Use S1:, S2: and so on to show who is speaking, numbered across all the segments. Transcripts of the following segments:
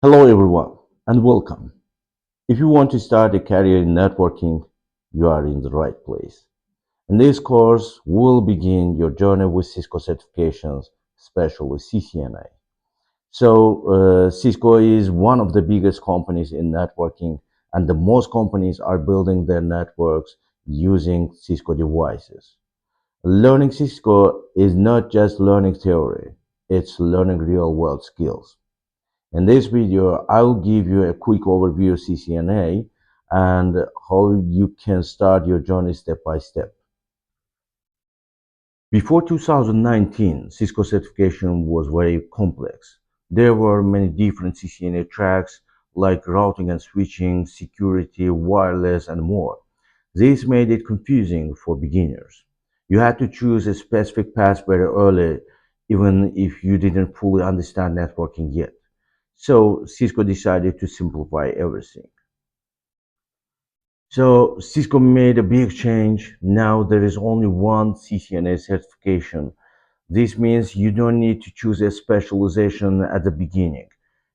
S1: Hello, everyone, and welcome. If you want to start a career in networking, you are in the right place. In this course, we'll begin your journey with Cisco certifications, especially CCNA. Cisco is one of the biggest companies in networking, and the most companies are building their networks using Cisco devices. Learning Cisco is not just learning theory, it's learning real world skills. In this video, I will give you a quick overview of CCNA and how you can start your journey step by step. Before 2019, Cisco certification was very complex. There were many different CCNA tracks like routing and switching, security, wireless, and more. This made it confusing for beginners. You had to choose a specific path very early, even if you didn't fully understand networking yet. So Cisco decided to simplify everything. So Cisco made a big change. Now there is only one CCNA certification. This means you don't need to choose a specialization at the beginning.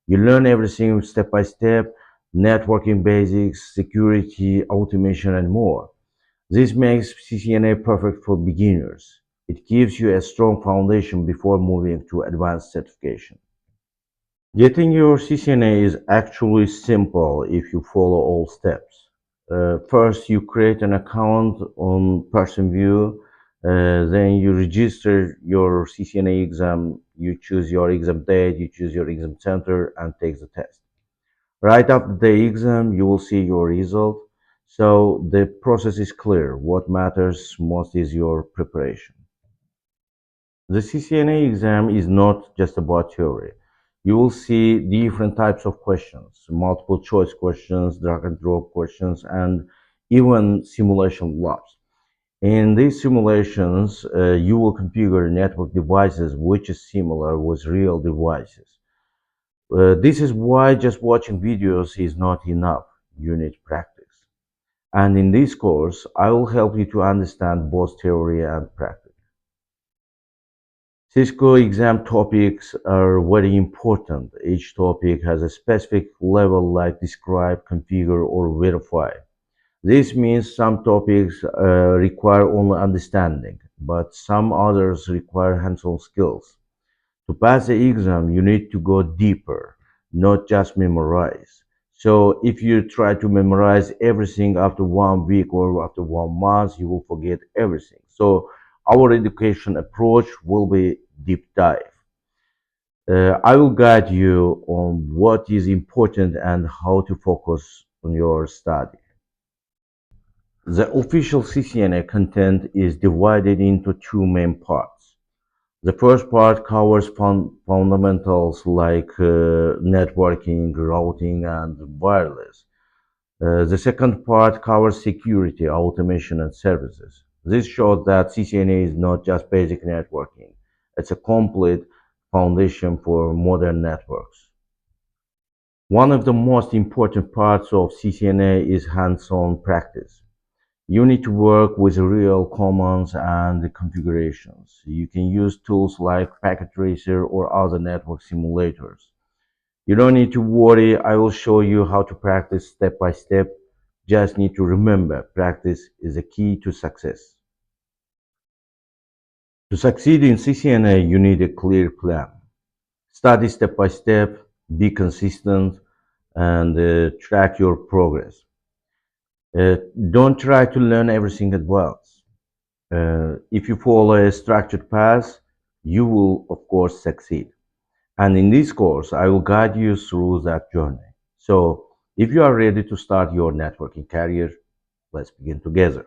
S1: You learn everything step by step, networking basics, security, automation, and more. This makes CCNA perfect for beginners. It gives you a strong foundation before moving to advanced certification. Getting your CCNA is actually simple if you follow all steps. First, you create an account on PersonView. Then you register your CCNA exam. You choose your exam date, you choose your exam center, and take the test. Right after the exam, you will see your result. So the process is clear. What matters most is your preparation. The CCNA exam is not just about theory. You will see different types of questions, multiple choice questions, drag and drop questions, and even simulation labs. In these simulations, you will configure network devices which is similar with real devices. This is why just watching videos is not enough. You need practice. And in this course, I will help you to understand both theory and practice. Cisco exam topics are very important. Each topic has a specific level like describe, configure, or verify. This means some topics require only understanding, but some others require hands-on skills. To pass the exam, you need to go deeper, not just memorize. So if you try to memorize everything after 1 week or after 1 month, you will forget everything. So our education approach will be deep dive. I will guide you on what is important and how to focus on your study. The official CCNA content is divided into two main parts. The first part covers fundamentals like networking, routing, and wireless. The second part covers security, automation, and services. This shows that CCNA is not just basic networking, it's a complete foundation for modern networks. One of the most important parts of CCNA is hands-on practice. You need to work with real commands and configurations. You can use tools like Packet Tracer or other network simulators. You don't need to worry, I will show you how to practice step by step. Just need to remember, practice is the key to success. To succeed in CCNA, you need a clear plan. Study step by step, be consistent, and track your progress. Don't try to learn everything at once. If you follow a structured path, you will, of course, succeed. And in this course, I will guide you through that journey. So, if you are ready to start your networking career, let's begin together.